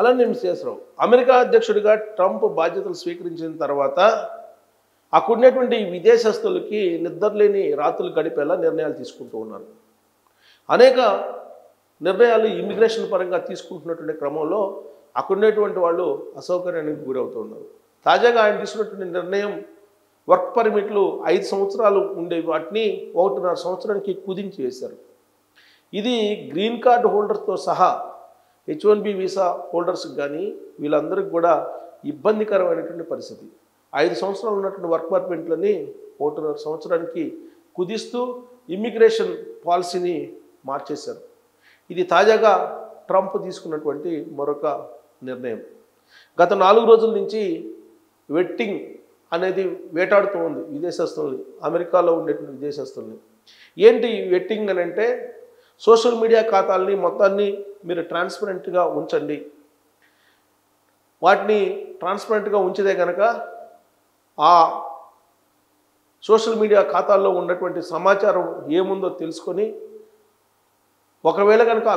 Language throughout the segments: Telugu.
అలానే చేస్తారు. అమెరికా అధ్యక్షుడిగా ట్రంప్ బాధ్యతలు స్వీకరించిన తర్వాత అక్కడున్నటువంటి విదేశస్తులకి నిద్రలేని రాత్రులు గడిపేలా నిర్ణయాలు తీసుకుంటూ ఉన్నారు. అనేక నిర్ణయాలు ఇమిగ్రేషన్ పరంగా తీసుకుంటున్నటువంటి క్రమంలో అక్కడున్నటువంటి వాళ్ళు అసౌకర్యానికి గురవుతున్నారు. తాజాగా ఆయన తీసుకున్నటువంటి నిర్ణయం వర్క్ పర్మిట్లు 5 సంవత్సరాలు ఉండే వాటిని 1.5 సంవత్సరానికి కుదించి వేశారు. ఇది గ్రీన్ కార్డు హోల్డర్స్తో సహా H1B వీసా హోల్డర్స్కి కానీ వీళ్ళందరికీ కూడా ఇబ్బందికరమైనటువంటి పరిస్థితి. 5 సంవత్సరాలు ఉన్నటువంటి వర్క్ పర్మిట్లని 1.5 సంవత్సరానికి కుదిస్తూ ఇమ్మిగ్రేషన్ పాలసీని మార్చేశారు. ఇది తాజాగా ట్రంప్ తీసుకున్నటువంటి మరొక నిర్ణయం. గత 4 రోజుల నుంచి వెట్టింగ్ అనేది వేటాడుతూ ఉంది విదేశస్తుల్ని, అమెరికాలో ఉండేటువంటి విదేశస్తుల్ని. ఏంటి వెట్టింగ్ అని అంటే, సోషల్ మీడియా ఖాతాలని మొత్తాన్ని మీరు ట్రాన్స్పరెంట్గా ఉంచండి, వాటిని ట్రాన్స్పరెంట్గా ఉంచితే కనుక ఆ సోషల్ మీడియా ఖాతాల్లో ఉన్నటువంటి సమాచారం ఏముందో తెలుసుకొని ఒకవేళ కనుక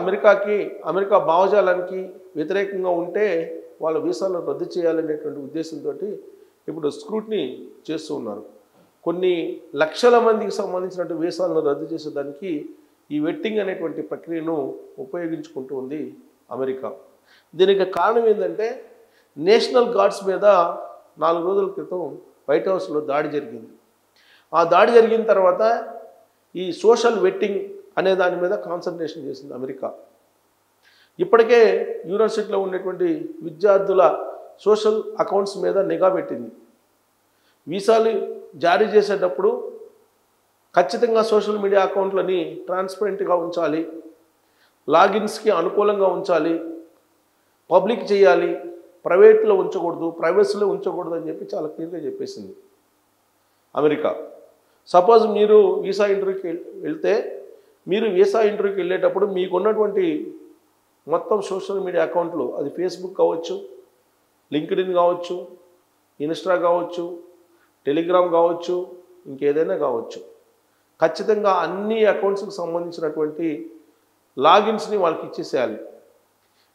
అమెరికా భావజాలానికి వ్యతిరేకంగా ఉంటే వాళ్ళ వీసాలను రద్దు చేయాలనేటువంటి ఉద్దేశంతో ఇప్పుడు స్క్రూటినీ చేస్తూ ఉన్నారు. కొన్ని లక్షల మందికి సంబంధించినటువంటి వీసాలను రద్దు చేసేదానికి ఈ వెట్టింగ్ అనేటువంటి ప్రక్రియను ఉపయోగించుకుంటూ ఉంది అమెరికా. దీనికి కారణం ఏంటంటే, నేషనల్ గార్డ్స్ మీద 4 రోజుల క్రితం వైట్ హౌస్లో దాడి జరిగింది. ఆ దాడి జరిగిన తర్వాత ఈ సోషల్ వెట్టింగ్ అనే దాని మీద కాన్సన్ట్రేషన్ చేసింది అమెరికా. ఇప్పటికే యూనివర్సిటీలో ఉండేటువంటి విద్యార్థుల సోషల్ అకౌంట్స్ మీద నిఘా పెట్టింది. వీసాలు జారీ చేసేటప్పుడు ఖచ్చితంగా సోషల్ మీడియా అకౌంట్లని ట్రాన్స్పరెంట్గా ఉంచాలి, లాగిన్స్కి అనుకూలంగా ఉంచాలి, పబ్లిక్ చేయాలి, ప్రైవేట్లో ఉంచకూడదు, ప్రైవసీలో ఉంచకూడదు అని చెప్పి చాలా క్లియర్గా చెప్పేసింది అమెరికా. సపోజ్ మీరు వీసా ఇంటర్వ్యూకి వెళ్తే, మీరు వీసా ఇంటర్వ్యూకి వెళ్ళేటప్పుడు మీకున్నటువంటి మొత్తం సోషల్ మీడియా అకౌంట్లు, అది ఫేస్బుక్ కావచ్చు, లింక్డ్ఇన్ కావచ్చు, ఇన్స్టా కావచ్చు, టెలిగ్రామ్ కావచ్చు, ఇంకేదైనా కావచ్చు, ఖచ్చితంగా అన్ని అకౌంట్స్కి సంబంధించినటువంటి లాగిన్స్ని వాళ్ళకి ఇచ్చేసేయాలి,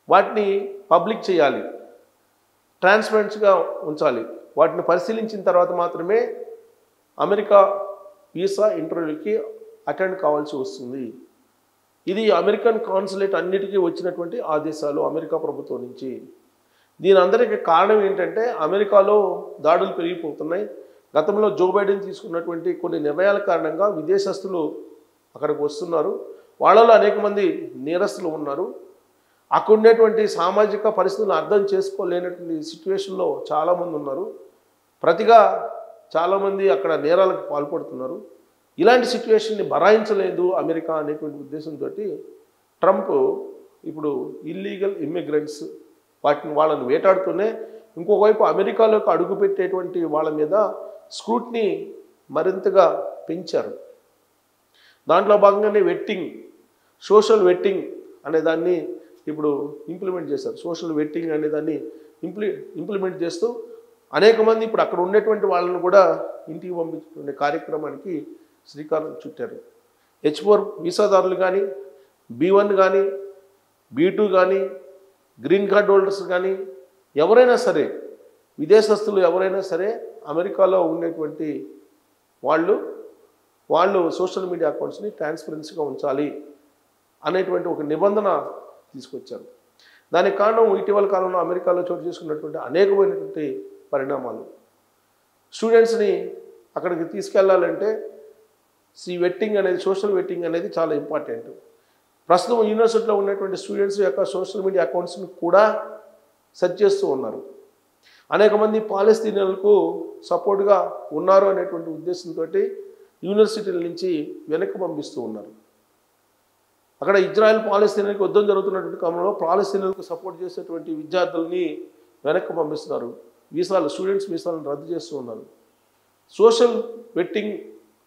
వాటిని పబ్లిక్ చేయాలి, ట్రాన్స్పరెంట్గా ఉంచాలి. వాటిని పరిశీలించిన తర్వాత మాత్రమే అమెరికా వీసా ఇంటర్వ్యూకి అటెండ్ కావాల్సి వస్తుంది. ఇది అమెరికన్ కాన్సులేట్ అన్నిటికీ వచ్చినటువంటి ఆదేశాలు అమెరికా ప్రభుత్వం నుంచి. దీని అందరికీ కారణం ఏంటంటే, అమెరికాలో దాడులు పెరిగిపోతున్నాయి. గతంలో జో బైడెన్ తీసుకున్నటువంటి కొన్ని నిర్ణయాల కారణంగా విదేశస్తులు అక్కడికి వస్తున్నారు. వాళ్ళలో అనేక మంది నేరస్తులు ఉన్నారు. అక్కడ ఉండేటువంటి సామాజిక పరిస్థితులను అర్థం చేసుకోలేనటువంటి సిచ్యువేషన్లో చాలామంది ఉన్నారు. ప్రతిగా చాలామంది అక్కడ నేరాలకు పాల్పడుతున్నారు. ఇలాంటి సిచ్యువేషన్ని బరాయించలేదు అమెరికా అనేటువంటి ఉద్దేశంతో ట్రంప్ ఇప్పుడు ఇల్లీగల్ ఇమ్మిగ్రెంట్స్ వాళ్ళని వేటాడుతూనే ఇంకోవైపు అమెరికాలోకి అడుగుపెట్టేటువంటి వాళ్ళ మీద స్క్రూటినీ మరింతగా పెంచారు. దాంట్లో భాగంగానే సోషల్ వెట్టింగ్ అనే దాన్ని ఇప్పుడు ఇంప్లిమెంట్ చేశారు. సోషల్ వెట్టింగ్ అనే దాన్ని ఇంప్లిమెంట్ చేస్తూ అనేక మంది ఇప్పుడు అక్కడ ఉండేటువంటి వాళ్ళను కూడా ఇంటికి పంపించుకునే కార్యక్రమానికి శ్రీకారం చుట్టారు. H4 వీసాదారులు కానీ, B1 కానీ, B2 కానీ, గ్రీన్ కార్డ్ హోల్డర్స్ కానీ ఎవరైనా సరే, విదేశస్తులు ఎవరైనా సరే అమెరికాలో ఉండేటువంటి వాళ్ళు సోషల్ మీడియా అకౌంట్స్ని ట్రాన్స్పరెన్సీగా ఉంచాలి అనేటువంటి ఒక నిబంధన తీసుకొచ్చారు. దానికి కారణం ఇటీవల కాలంలో అమెరికాలో చోటు చేసుకున్నటువంటి అనేకమైనటువంటి పరిణామాలు. స్టూడెంట్స్ని అక్కడికి తీసుకెళ్లాలంటే సోషల్ వెట్టింగ్ అనేది చాలా ఇంపార్టెంట్. ప్రస్తుతం యూనివర్సిటీలో ఉన్నటువంటి స్టూడెంట్స్ యొక్క సోషల్ మీడియా అకౌంట్స్ని కూడా సెర్చ్ చేస్తూ ఉన్నారు. అనేక మంది పాలస్తీనియన్లకు సపోర్ట్గా ఉన్నారు అనేటువంటి ఉద్దేశంతో యూనివర్సిటీల నుంచి వెనక్కి పంపిస్తూ ఉన్నారు. అక్కడ ఇజ్రాయెల్ పాలస్తీనియన్కి యుద్ధం జరుగుతున్నటువంటి క్రమంలో పాలస్తీనియన్లకు సపోర్ట్ చేసేటువంటి విద్యార్థుల్ని వెనక్కి పంపిస్తున్నారు. స్టూడెంట్స్ వీసాలను రద్దు చేస్తూ ఉన్నారు. సోషల్ వెట్టింగ్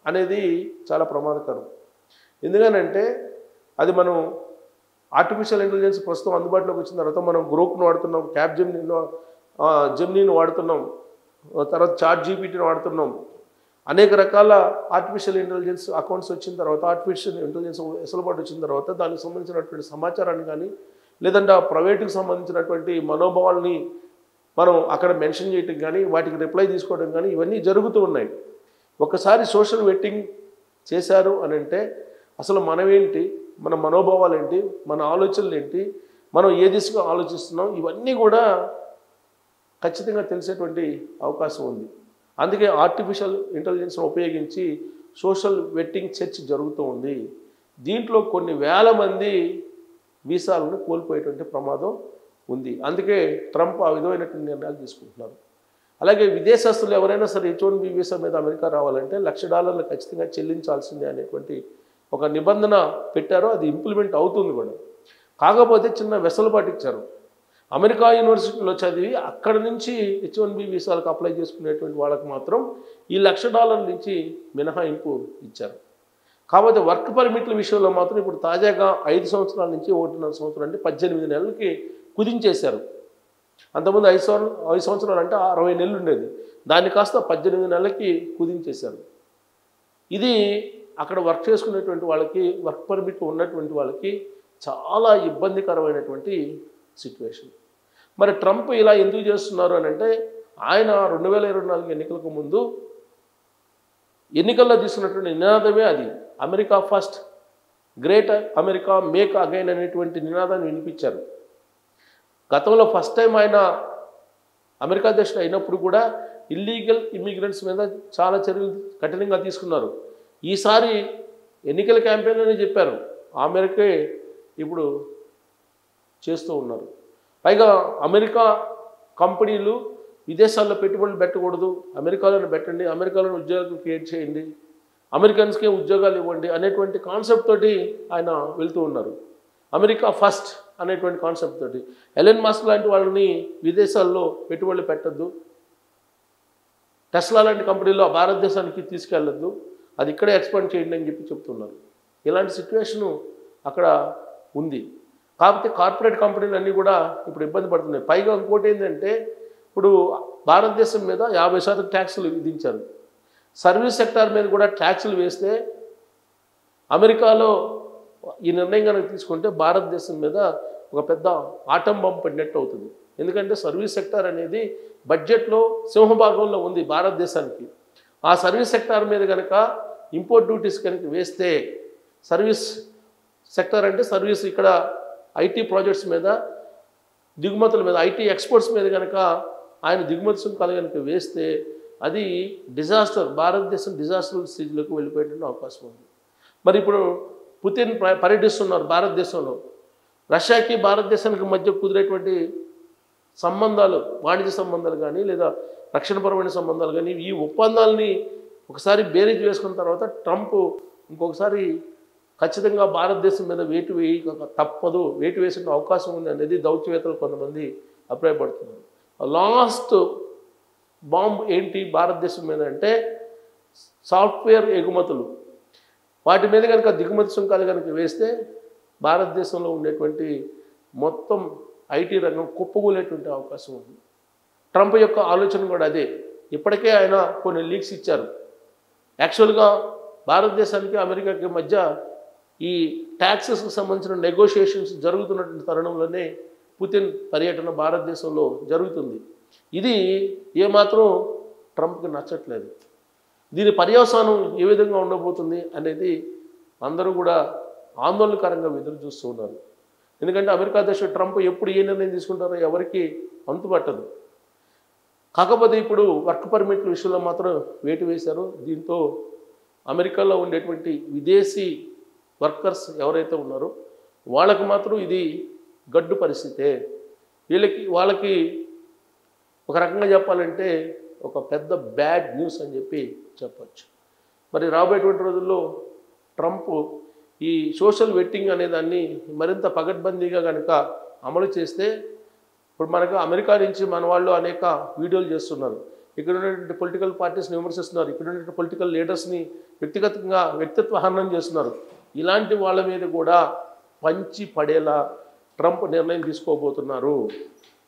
అనేది చాలా ప్రమాదకరం. ఎందుకనంటే అది మనం ఆర్టిఫిషియల్ ఇంటెలిజెన్స్ ప్రస్తుతం అందుబాటులోకి వచ్చిన తర్వాత మనం గ్రోక్ను వాడుతున్నాం, జెమినీని వాడుతున్నాం, తర్వాత ChatGPTని వాడుతున్నాం. అనేక రకాల ఆర్టిఫిషియల్ ఇంటెలిజెన్స్ అకౌంట్స్ వచ్చిన తర్వాత, ఆర్టిఫిషియల్ ఇంటెలిజెన్స్ వెసులుబాటు వచ్చిన తర్వాత దానికి సంబంధించినటువంటి సమాచారాన్ని కానీ లేదంటే ఆ ప్రైవేటుకు సంబంధించినటువంటి మనోభావాల్ని మనం అక్కడ మెన్షన్ చేయటం కానీ వాటికి రిప్లై తీసుకోవడం కానీ ఇవన్నీ జరుగుతూ ఉన్నాయి. ఒకసారి సోషల్ వెట్టింగ్ చేశారు అని అంటే అసలు మనమేంటి, మన మనోభావాలు ఏంటి, మన ఆలోచనలు ఏంటి, మనం ఏ దిశగా ఆలోచిస్తున్నాం, ఇవన్నీ కూడా ఖచ్చితంగా తెలిసేటువంటి అవకాశం ఉంది. అందుకే ఆర్టిఫిషియల్ ఇంటెలిజెన్స్ను ఉపయోగించి సోషల్ వెట్టింగ్ చర్చ జరుగుతూ ఉంది. దీంట్లో కొన్ని వేల మంది వీసాలను కోల్పోయేటువంటి ప్రమాదం ఉంది. అందుకే ట్రంప్ ఆ విధమైనటువంటి నిర్ణయాలు తీసుకుంటున్నారు. అలాగే విదేశస్తులు ఎవరైనా సరే H1B వీసా మీద అమెరికా రావాలంటే $1,00,000 ఖచ్చితంగా చెల్లించాల్సిందే అనేటువంటి ఒక నిబంధన పెట్టారో అది ఇంప్లిమెంట్ అవుతుంది కూడా. కాకపోతే చిన్న వెసులుబాటు ఇచ్చారు. అమెరికా యూనివర్సిటీలో చదివి అక్కడ నుంచి H1B వీసాలకు అప్లై చేసుకునేటువంటి వాళ్ళకి మాత్రం ఈ $1,00,000 నుంచి మినహాయింపు ఇచ్చారు. కాకపోతే వర్క్ పర్మిట్ల విషయంలో మాత్రం ఇప్పుడు తాజాగా 5 సంవత్సరాల నుంచి 1.5 సంవత్సరాలు అంటే 18 నెలలకి కుదించేశారు. అంతకుముందు 5 సంవత్సరాలు అంటే 60 నెలలు ఉండేది, దాన్ని కాస్త 18 నెలలకి కుదించేశారు. ఇది అక్కడ వర్క్ చేసుకునేటువంటి వాళ్ళకి, వర్క్ పర్మిట్ ఉన్నటువంటి వాళ్ళకి చాలా ఇబ్బందికరమైనటువంటి సిచ్యువేషన్. మరి ట్రంప్ ఇలా ఎందుకు చేస్తున్నారు అని అంటే ఆయన 2024 ఎన్నికలకు ముందు ఎన్నికల్లో తీసుకున్నటువంటి నినాదమే అది. America first, great America, make again అనేటువంటి నినాదాన్ని వినిపించారు. గతంలో ఫస్ట్ టైం ఆయన అమెరికా అధ్యక్షుడు అయినప్పుడు కూడా ఇల్లీగల్ ఇమ్మిగ్రెంట్స్ మీద చాలా చర్యలు కఠినంగా తీసుకున్నారు. ఈసారి ఎన్నికల క్యాంపెయిన్లోనే చెప్పారు, ఆ మేరకే ఇప్పుడు చేస్తూ ఉన్నారు. పైగా అమెరికా కంపెనీలు విదేశాల్లో పెట్టుబడులు పెట్టకూడదు, అమెరికాలోనే పెట్టండి, అమెరికాలోనే ఉద్యోగాలు క్రియేట్ చేయండి, అమెరికన్స్కే ఉద్యోగాలు ఇవ్వండి అనేటువంటి కాన్సెప్ట్ తోటి ఆయన వెళ్తూ ఉన్నారు. అమెరికా ఫస్ట్ అనేటువంటి కాన్సెప్ట్ తోటి ఎలన్ మస్క్ లాంటి వాళ్ళని విదేశాల్లో పెట్టుబడులు పెట్టద్దు, టెస్లా లాంటి కంపెనీలో భారతదేశానికి తీసుకెళ్ళొద్దు, అది ఇక్కడే ఎక్స్పాండ్ చేయండి అని చెప్పి చెప్తున్నారు. ఇలాంటి సిచ్యువేషను అక్కడ ఉంది. కాకపోతే కార్పొరేట్ కంపెనీలు అన్నీ కూడా ఇప్పుడు ఇబ్బంది పడుతున్నాయి. పైగా ఇంకోటి ఏంటంటే ఇప్పుడు భారతదేశం మీద 50% ట్యాక్సులు విధించారు. సర్వీస్ సెక్టార్ మీద కూడా ట్యాక్సులు వేస్తే అమెరికాలో ఈ నిర్ణయం కనుక తీసుకుంటే భారతదేశం మీద ఒక పెద్ద ఆటం బాంబు పడినట్టు అవుతుంది. ఎందుకంటే సర్వీస్ సెక్టార్ అనేది బడ్జెట్లో సింహభాగంలో ఉంది భారతదేశానికి. ఆ సర్వీస్ సెక్టార్ మీద కనుక ఇంపోర్ట్ డ్యూటీస్ కనుక వేస్తే, సర్వీస్ సెక్టార్ అంటే సర్వీస్, ఇక్కడ ఐటీ ప్రాజెక్ట్స్ మీద, దిగుమతుల మీద, ఐటీ ఎక్స్పోర్ట్స్ మీద కనుక ఆయన దిగుమతి సుంకాలు కనుక వేస్తే అది డిజాస్టర్, భారతదేశం డిజాస్టర్ స్టేజ్లోకి వెళ్ళిపోయేటువంటి అవకాశం ఉంది. మరి ఇప్పుడు పుతిన్ పర్యటిస్తున్నారు భారతదేశంలో. రష్యాకి భారతదేశానికి మధ్య కుదిరేటువంటి సంబంధాలు, వాణిజ్య సంబంధాలు కానీ లేదా రక్షణపరమైన సంబంధాలు కానీ, ఈ ఒప్పందాలని ఒకసారి బేరీజ్ వేసుకున్న తర్వాత ట్రంప్ ఇంకొకసారి ఖచ్చితంగా భారతదేశం మీద వేటు వేయక తప్పదు, వేటు వేసిన అవకాశం ఉంది అనేది దౌత్యవేత్తలు కొంతమంది అభిప్రాయపడుతున్నారు. లాస్ట్ బాంబ్ ఏంటి భారతదేశం మీద అంటే సాఫ్ట్వేర్ ఎగుమతులు. వాటి మీద కనుక దిగుమతి సుంకాలు కనుక వేస్తే భారతదేశంలో ఉండేటువంటి మొత్తం ఐటీ రంగం కుప్పగూలేటువంటి అవకాశం ఉంది. ట్రంప్ యొక్క ఆలోచన కూడా అదే. ఇప్పటికే ఆయన కొన్ని లీక్స్ ఇచ్చారు. యాక్చువల్గా భారతదేశానికి అమెరికాకి మధ్య ఈ ట్యాక్సెస్కి సంబంధించిన నెగోషియేషన్స్ జరుగుతున్నటువంటి తరుణంలోనే పుతిన్ పర్యటన భారతదేశంలో జరుగుతుంది. ఇది ఏమాత్రం ట్రంప్కి నచ్చట్లేదు. దీని పర్యవసానం ఏ విధంగా ఉండబోతుంది అనేది అందరూ కూడా ఆందోళనకరంగా ఎదురు చూస్తూ ఉన్నారు. ఎందుకంటే అమెరికా అధ్యక్షుడు ట్రంప్ ఎప్పుడు ఏ నిర్ణయం తీసుకుంటారో ఎవరికి అంతుపట్టదు. కాకపోతే ఇప్పుడు వర్క్ పర్మిట్ల విషయంలో మాత్రం వేటు వేశారు. దీంతో అమెరికాలో ఉండేటువంటి విదేశీ వర్కర్స్ ఎవరైతే ఉన్నారో వాళ్ళకి మాత్రం ఇది గడ్డు పరిస్థితే. వాళ్ళకి ఒక రకంగా చెప్పాలంటే ఒక పెద్ద బ్యాడ్ న్యూస్ అని చెప్పి చెప్పచ్చు. మరి రాబోయేటువంటి రోజుల్లో ట్రంప్ ఈ సోషల్ వెట్టింగ్ అనే దాన్ని మరింత పగడ్బందీగా కనుక అమలు చేస్తే, ఇప్పుడు మనకు అమెరికా నుంచి మన వాళ్ళు అనేక వీడియోలు చేస్తున్నారు, ఇక్కడ ఉన్నటువంటి పొలిటికల్ పార్టీస్ని విమర్శిస్తున్నారు, ఇక్కడ ఉన్నటువంటి పొలిటికల్ లీడర్స్ని వ్యక్తిత్వ హననం చేస్తున్నారు. ఇలాంటి వాళ్ళ మీద కూడా పంచి పడేలా ట్రంప్ నిర్ణయం తీసుకోబోతున్నారు.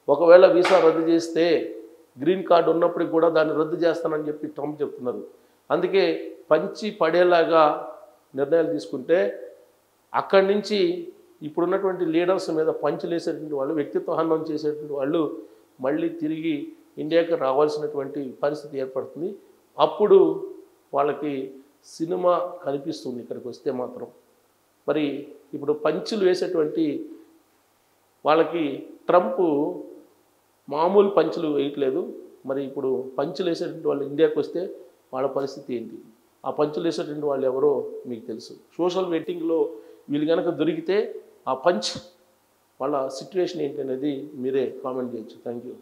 ఒకవేళ వీసా రద్దు చేస్తే గ్రీన్ కార్డు ఉన్నప్పటికి కూడా దాన్ని రద్దు చేస్తానని చెప్పి ట్రంప్ చెప్తున్నారు. అందుకే పంచి పడేలాగా నిర్ణయాలు తీసుకుంటే అక్కడి నుంచి ఇప్పుడున్నటువంటి లీడర్స్ మీద పంచులు వేసేటువంటి వాళ్ళు, వ్యక్తిత్వ హననం చేసేటువంటి వాళ్ళు మళ్ళీ తిరిగి ఇండియాకి రావాల్సినటువంటి పరిస్థితి ఏర్పడుతుంది. అప్పుడు వాళ్ళకి సినిమా కనిపిస్తుంది ఇక్కడికి వస్తే మాత్రం. మరి ఇప్పుడు పంచులు వేసేటువంటి వాళ్ళకి ట్రంప్ మామూలు పంచులు వేయట్లేదు. మరి ఇప్పుడు పంచులు వేసేటువంటి వాళ్ళు ఇండియాకి వస్తే వాళ్ళ పరిస్థితి ఏంటి? ఆ పంచులు వేసేటువంటి వాళ్ళు ఎవరో మీకు తెలుసు. సోషల్ వెట్టింగ్లో వీళ్ళు కనుక దొరికితే ఆ పంచ్ వాళ్ళ సిచ్యువేషన్ ఏంటి అనేది మీరే కామెంట్ చేయొచ్చు. Thank you.